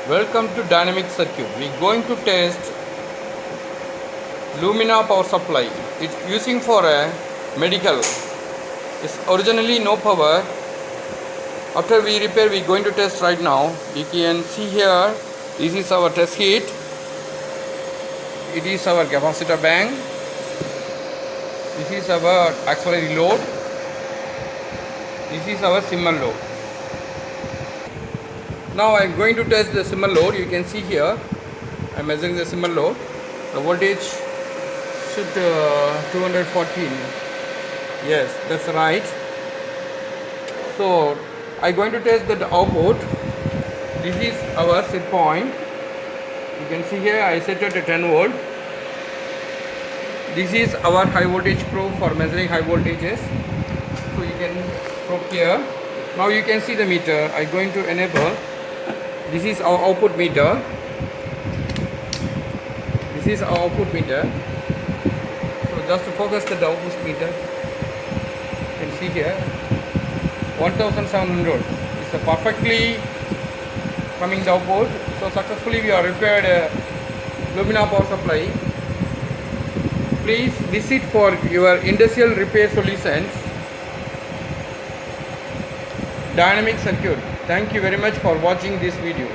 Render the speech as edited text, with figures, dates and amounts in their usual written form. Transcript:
Welcome to Dynamic Circuit. We're going to test lumina power supply. It's using for a medical. It's originally no power. After we repair, we're going to test right now. You can see here, this is our test heat. It is our capacitor bank. This is our auxiliary load. This is our simmer load. Now I am going to test the simmer load. You can see here, I am measuring the simmer load. The voltage should 214. Yes, that's right. So I am going to test the output. This is our set point. You can see here I set it at 10 volt. This is our high voltage probe for measuring high voltages. So you can probe here. Now you can see the meter. I am going to enable. This is our output meter. This is our output meter. So just to focus the output meter, you can see here 1700. It's a perfectly coming the output. So successfully we have repaired a lumina power supply. Please visit for your industrial repair solutions. Dynamic Circuit. Thank you very much for watching this video.